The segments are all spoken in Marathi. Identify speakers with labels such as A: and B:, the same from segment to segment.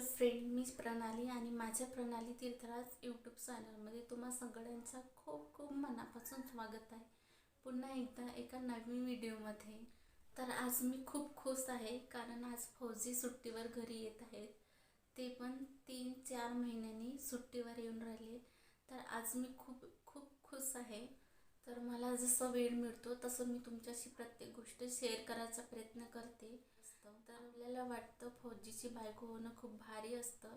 A: फ्रेंड, मी प्रणाली आणि माझ्या प्रणाली तीर्थराज यूट्यूब चॅनलमध्ये तुम्हा सगळ्यांचं खूप खूप मनापासून स्वागत आहे पुन्हा एकदा एका नवीन व्हिडिओमध्ये. तर आज मी खूप खुश आहे कारण आज फौजी सुट्टीवर घरी येत आहेत. ते पण 3-4 महिन्यांनी सुट्टीवर येऊन राहिले. तर आज मी खूप खूप खुश आहे. तर मला जसं वेळ मिळतो तसं मी तुमच्याशी प्रत्येक गोष्ट शेअर करायचा प्रयत्न करते. तर आपल्याला वाटतं फौजीची बायको होणं खूप भारी असतं,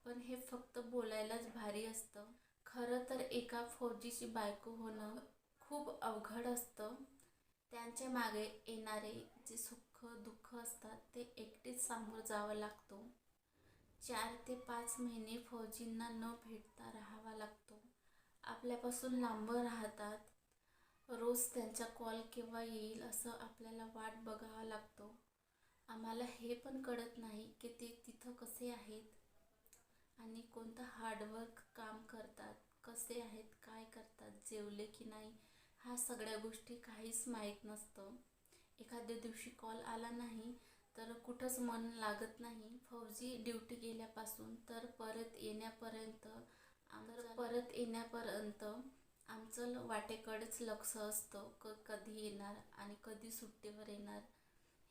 A: पण हे फक्त बोलायलाच भारी असतं. खरं तर एका फौजीची बायको होणं खूप अवघड असतं. त्यांच्या मागे येणारे जे सुख दुःख असतात ते एकटेच सामोरं जावं लागतो. 4 ते 5 महिने फौजींना न भेटता राहावा लागतो. आपल्यापासून लांब राहतात. रोज त्यांचा कॉल केव्हा येईल असं आपल्याला वाट बघावा लागतो. आम्हाला हे पण कळत नाही की ते तिथं कसे आहेत आणि कोणतं हार्डवर्क काम करतात, कसे आहेत, काय करतात, जेवले की नाही, ह्या सगळ्या गोष्टी काहीच माहीत नसतं. एखाद्या दिवशी कॉल आला नाही तर कुठंच मन लागत नाही. फौजी ड्युटी गेल्यापासून तर परत येण्यापर्यंत आमचं वाटेकडेच लक्ष असतं. कधी येणार आणि कधी सुट्टीवर येणार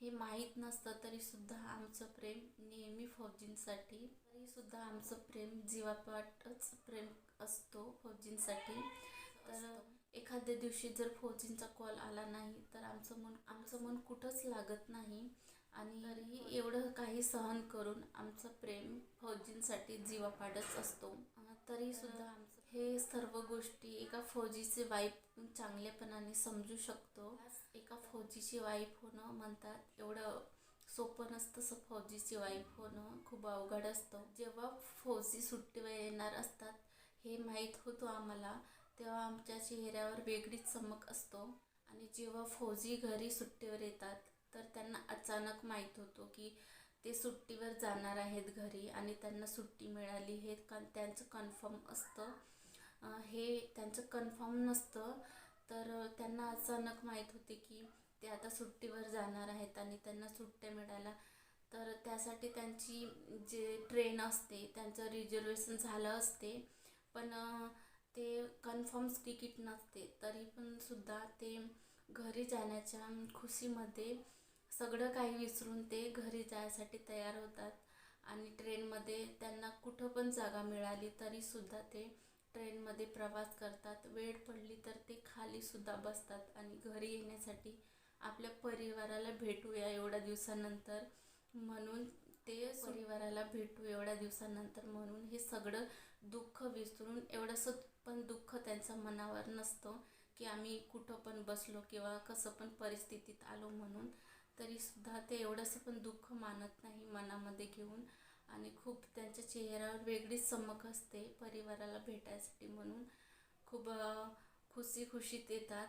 A: हे माहीत नसतं. तरीसुद्धा आमचं प्रेम नेहमी फौजींसाठी, तरीसुद्धा आमचं प्रेम जीवापाठच प्रेम असतो फौजींसाठी. तर एखाद्या दिवशी जर फौजींचा कॉल आला नाही तर आमचं मन कुठंच लागत नाही. आणि तरीही एवढं काही सहन करून आमचं प्रेम फौजींसाठी जीवापाडच असतो. तरीसुद्धा आमचं हे सर्व गोष्टी एका फौजीचे वाईफ चांगल्यापणाने समजू शकतो. एका फौजीची वाईफ होणं म्हणतात एवढं सोपं नसतं. फौजीची वाईफ होणं खूप अवघड असतं. जेव्हा फौजी सुट्टीवर येणार असतात हे माहीत होतं आम्हाला, तेव्हा आमच्या चेहऱ्यावर वेगळीच चमक असतो. आणि जेव्हा फौजी घरी सुट्टीवर येतात तर त्यांना अचानक माहीत होतो की ते सुट्टीवर जाणार आहेत घरी आणि त्यांना सुट्टी मिळाली हे त्यांचं कन्फर्म असतं. हे त्यांचं कन्फर्म नसतं. तर त्यांना अचानक माहीत होते की ते आता सुट्टीवर जाणार आहेत आणि त्यांना सुट्ट्या मिळाल्या. तर त्यासाठी त्यांची जे ट्रेन असते त्यांचं रिजर्वेशन झालं असते, पण ते कन्फर्म तिकीट नसते. तरी पण सुद्धा ते घरी जाण्याच्या खुशीमध्ये सगळं काही विसरून ते घरी जायसाठी तयार होतात. आणि ट्रेनमध्ये त्यांना कुठं पण जागा मिळाली तरीसुद्धा ते ट्रेनमध्ये प्रवास करतात. वेळ पडली तर ते खालीसुद्धा बसतात आणि घरी येण्यासाठी आपल्या परिवाराला भेटूया एवढ्या दिवसानंतर म्हणून हे सगळं दुःख विसरून, एवढंसं पण दुःख त्यांच्या मनावर नसतं की आम्ही कुठं पण बसलो किंवा कसं पण परिस्थितीत आलो म्हणून. तरीसुद्धा ते एवढंसं पण दुःख मानत नाही मनामध्ये घेऊन. आणि खूप त्यांच्या चेहऱ्यावर वेगळीच चमक असते परिवाराला भेटायसाठी म्हणून. खूप खुशीत येतात.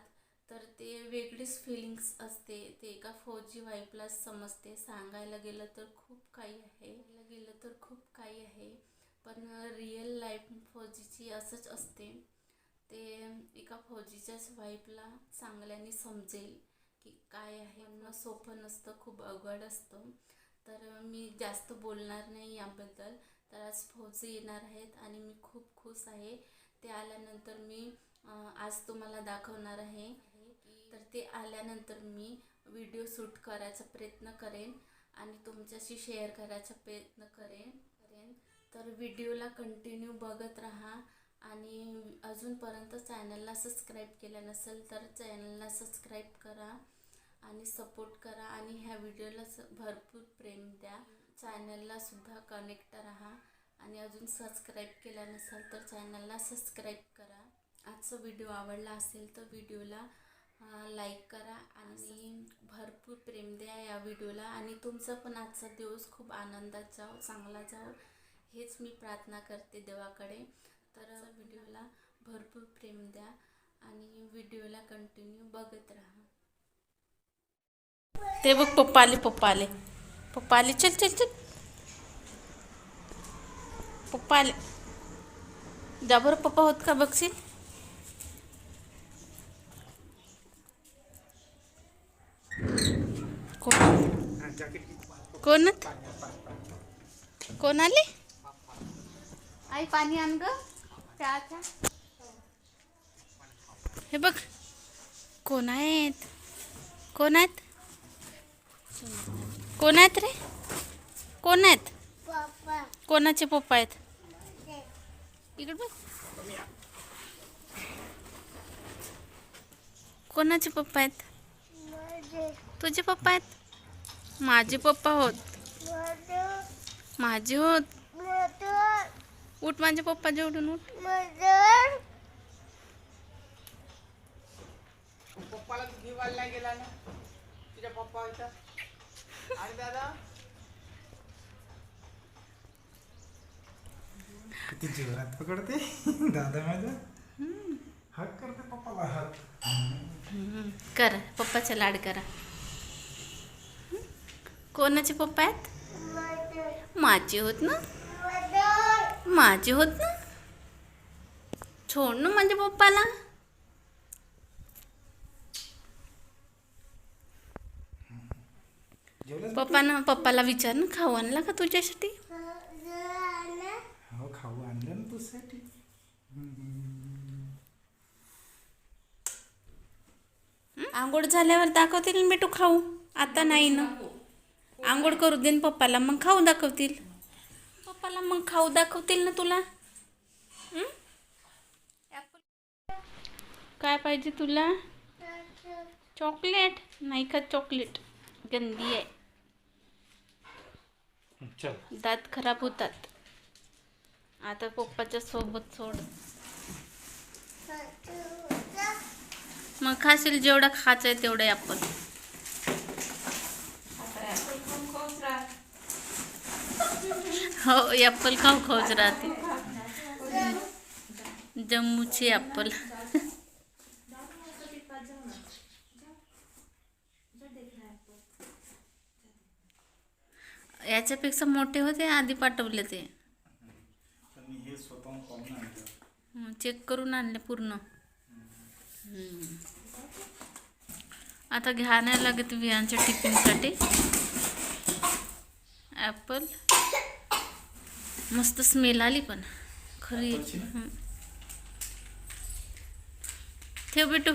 A: तर ते वेगळीच फिलिंग्स असते. ते एका फौजी वाईफलाच समजते. सांगायला गेलं तर खूप काही आहे, पण रिअल लाईफ फौजीची असंच असते. ते एका फौजीच्याच वाईफला चांगल्याने समजेल की काय आहे. म्हणणं सोपं नसतं, खूप अवघड असतं. तर मी जास्त बोलणार नाही याबद्दल. तर आज फौजी येणार आहेत आणि मी खूप खुश आहे. ते आल्यानंतर मी आज तुम्हाला दाखवणार आहे. तर ते आल्यानंतर मी व्हिडिओ शूट करायचा प्रयत्न करेन आणि तुमच्याशी शेअर करायचा प्रयत्न करेन. तर व्हिडिओला कंटिन्यू बघत राहा. आणि अजूनपर्यंत चॅनलला सबस्क्राईब केलं नसेल तर चॅनलला सबस्क्राईब करा आणि सपोर्ट करा आणि ह्या व्हिडिओला भरपूर प्रेम द्या. चॅनलला सुद्धा कनेक्ट राहा आणि अजून सबस्क्राईब केलं नसेल तर चॅनलला सबस्क्राईब करा. आजचा व्हिडिओ आवडला असेल तर व्हिडिओला लाईक करा आणि भरपूर प्रेम द्या या व्हिडिओला. आणि तुमचा पण आजचा दिवस खूप आनंदात जाओ, चांगला जाओ हेच मी प्रार्थना करते देवाकडे. तर व्हिडिओला भरपूर प्रेम द्या आणि व्हिडिओला कंटिन्यू बघत राहा. ते बघ पप्पा आले. चल चल चल, पप्पा आले. जा बरं पप्पा होत का बघशील. कोण कोण कोण आले? आई पाणी आण ग प्याच्या. हे बघ कोण आहेत, कोण आहेत, कोण आहेत रे, कोण आहेत? कोणाचे पप्पा आहेत? इकडे बघ. कोणाचे पप्पा आहेत? तुझे पप्पा आहेत? माझे पप्पा होत. माझे होत. उठ माझ्या पप्पा जेवढून उठ.
B: पप्पाला घेवायला गेला ना तुझ्या पप्पा होता. आणि दादा किती जोरात पकडते दादा माझा. हक करते पप्पाला हक.
A: करा पप्पाचा लाड करा. कोणाचे पप्पा आहेत? माझे होत ना, माझे होत ना. सोड ना माझ्या पप्पाला. पप्पाला विचार ना, खाऊ आणला का तुझ्यासाठी?
B: हो खाऊ आणलं ना तुझ्यासाठी.
A: आंघोळ झाल्यावर दाखवतील ना बेटू खाऊ. आता नाही ना, आंघोळ करू दे ना पप्पाला, मग खाऊ दाखवतील. पप्पाला मग खाऊ दाखवतील ना तुला. काय पाहिजे तुला? चॉकलेट नाही खात, चॉकलेट गंदी आहे. दात खराब होतात. आता पप्पाच्या सोबत सोड. मग खाशील जेवढा खायचं आहे तेवढं ॲपल. हो ॲपल खाऊ खाऊच राहते. जम्मूची ॲपल. याच्यापेक्षा मोठे होते आधी पाठवले ते. चेक करून आणले पूर्ण. आता घ्या नाही लागत विहानच्या टिफिनसाठी ॲपल. मस्त स्मेल आली पण खरी. ठेव बेटू.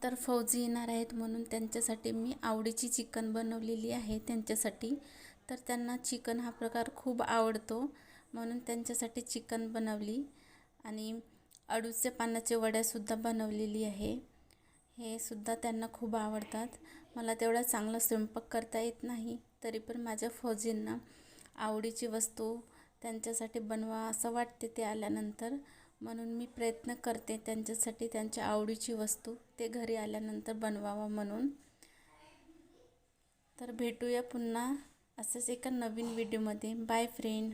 A: तर फौजी येणार आहेत म्हणून त्यांच्यासाठी मी आवडीची चिकन बनवलेली आहे त्यांच्यासाठी. तर त्यांना चिकन हा प्रकार खूप आवडतो म्हणून त्यांच्यासाठी चिकन बनवली. आणि अडूच्या पानाच्या वड्यासुद्धा बनवलेली आहे. हे सुद्धा त्यांना खूप आवडतात. मला तेवढा चांगला स्वयंपाक करता येत नाही, तरी पण माझ्या फौजींना आवडीची वस्तू त्यांच्यासाठी बनवा असं वाटते ते आल्यानंतर. म्हणून मी प्रयत्न करते त्यांच्यासाठी त्यांच्या आवडीची वस्तू ते घरी आल्यानंतर बनवावं म्हणून. तर भेटूया पुन्हा असंच एका नवीन व्हिडिओमध्ये. Bye friend.